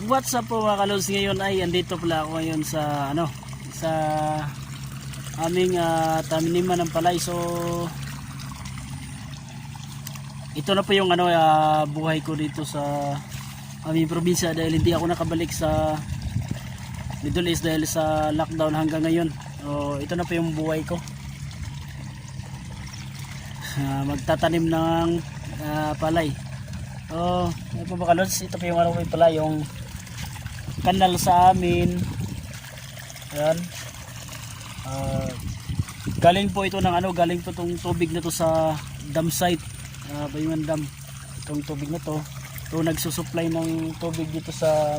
What's up po mga kalods, ngayon ay andito pala ako ngayon sa sa aming taniman ng palay. So ito na po yung buhay ko dito sa aming probinsya dahil hindi ako nakabalik sa Middle East dahil sa lockdown hanggang ngayon. So ito na po yung buhay ko. Magtatanim ng palay. So ano po mga kalods, ito po yung palay, yung kanal sa amin. Ayan. Galing po ito ng galing po itong tubig na to sa dam site, Bayuan Dam. Itong tubig na to, ito nagsusupply ng tubig dito sa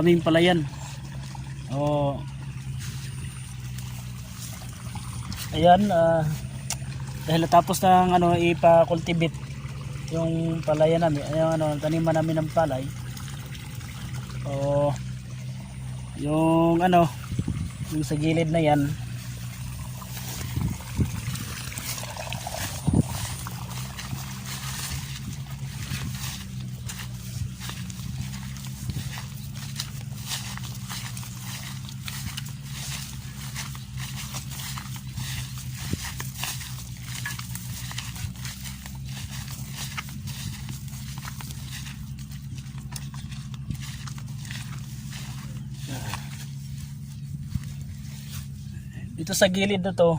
aming palayan. Ayan, dahil natapos ng ipa-cultivate yung palayan namin, taniman namin ng palay. Yung yung sa gilid na yan, dito sa gilid na to,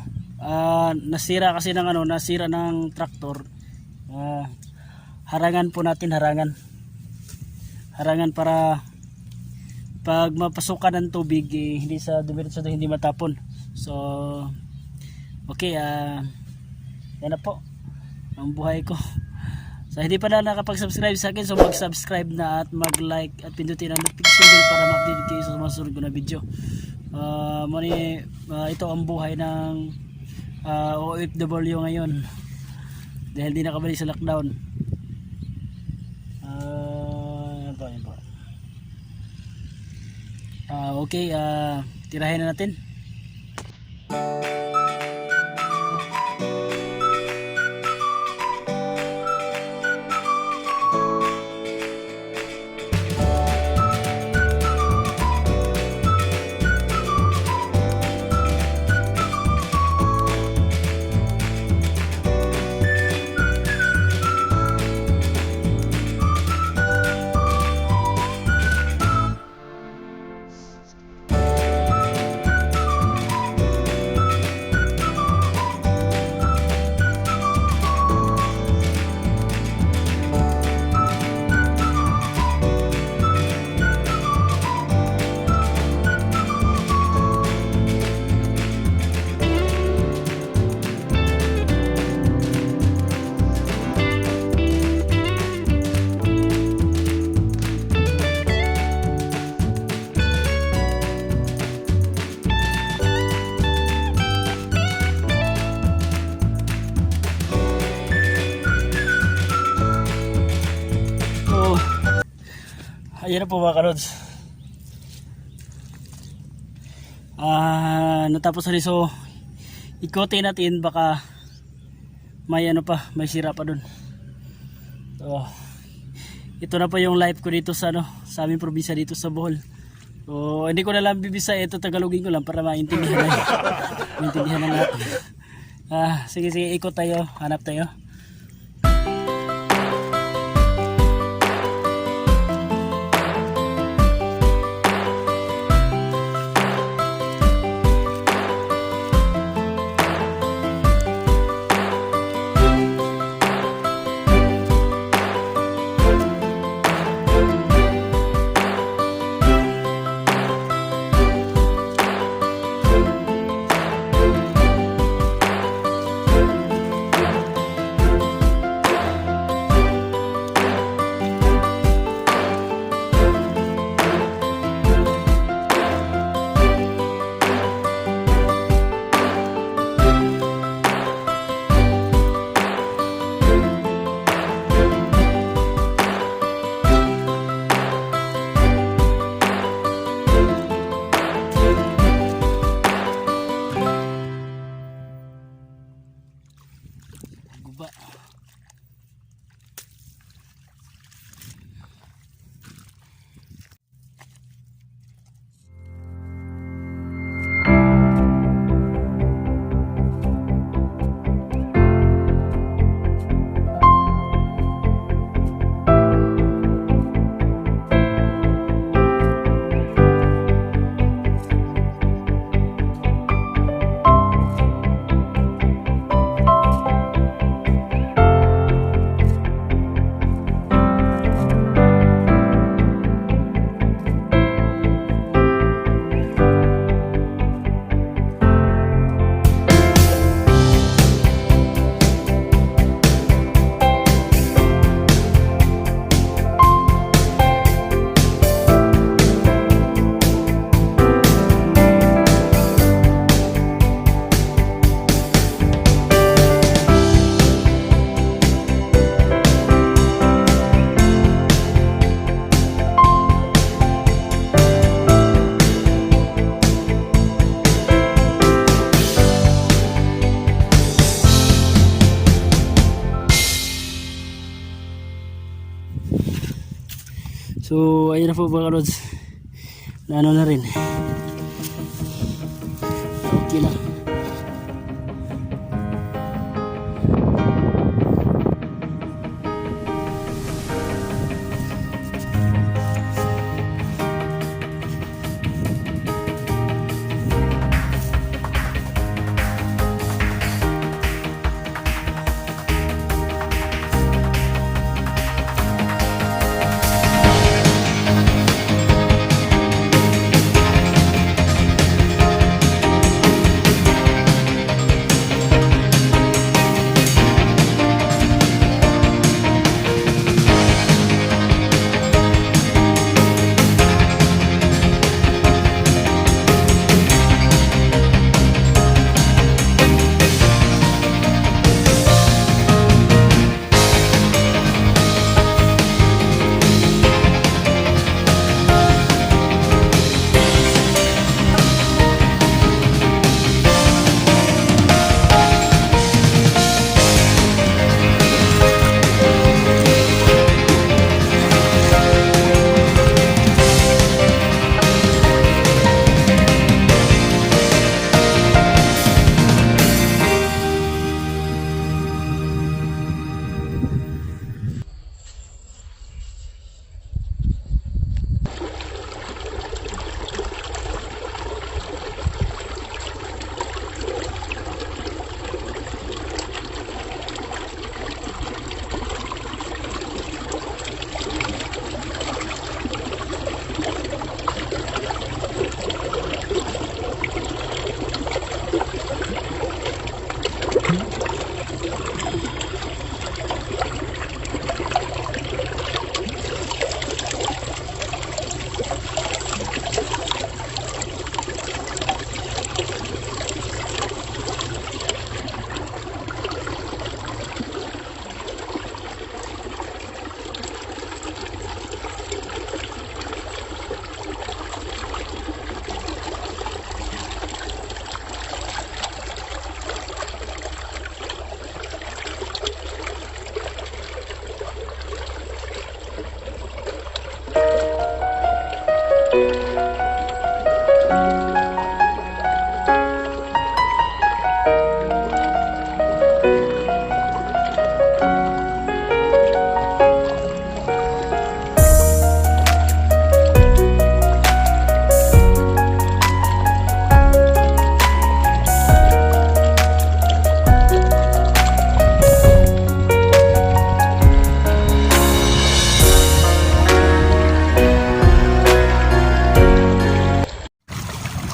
nasira kasi ng nasira ng traktor. Harangan po natin, harangan para pag mapasukan ng tubig, hindi sa dumiretso, hindi matapon. So okay, yan na po ang buhay ko. So hindi pa na nakapag-subscribe sa akin, so mag-subscribe na at mag-like at pindutin ang notification bell para ma-update kayo sa mga susunod ko na video. Ito ang buhay ng OFW ngayon dahil di nakabalik sa lockdown. Okay, tirahin na natin. Ayan na po mga kalods. Natapos na rin, so ikotin natin, baka may may sira pa dun. So ito na po yung life ko dito sa sa aming probinsya dito sa Bohol. So hindi ko na lang bibisa, ito Tagalogin ko lang para maintindihan maintindihan ng lahat. Sige, ikot tayo, hanap tayo. So ayun na po mga kalods, na ano na rin, okay na.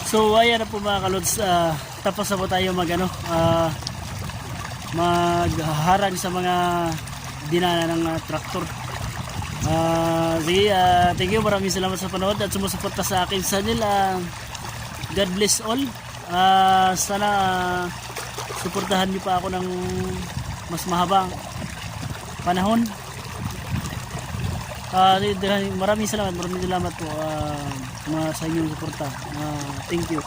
So ayan na po mga kalods, tapos na po tayo magharang sa mga dinana ng traktor. Sige, thank you, maraming salamat sa panood at sumusuporta sa akin sa nila. God bless all. Sana suportahan niyo pa ako ng mas mahabang panahon. Maraming salamat po sa inyong suporta. Thank you.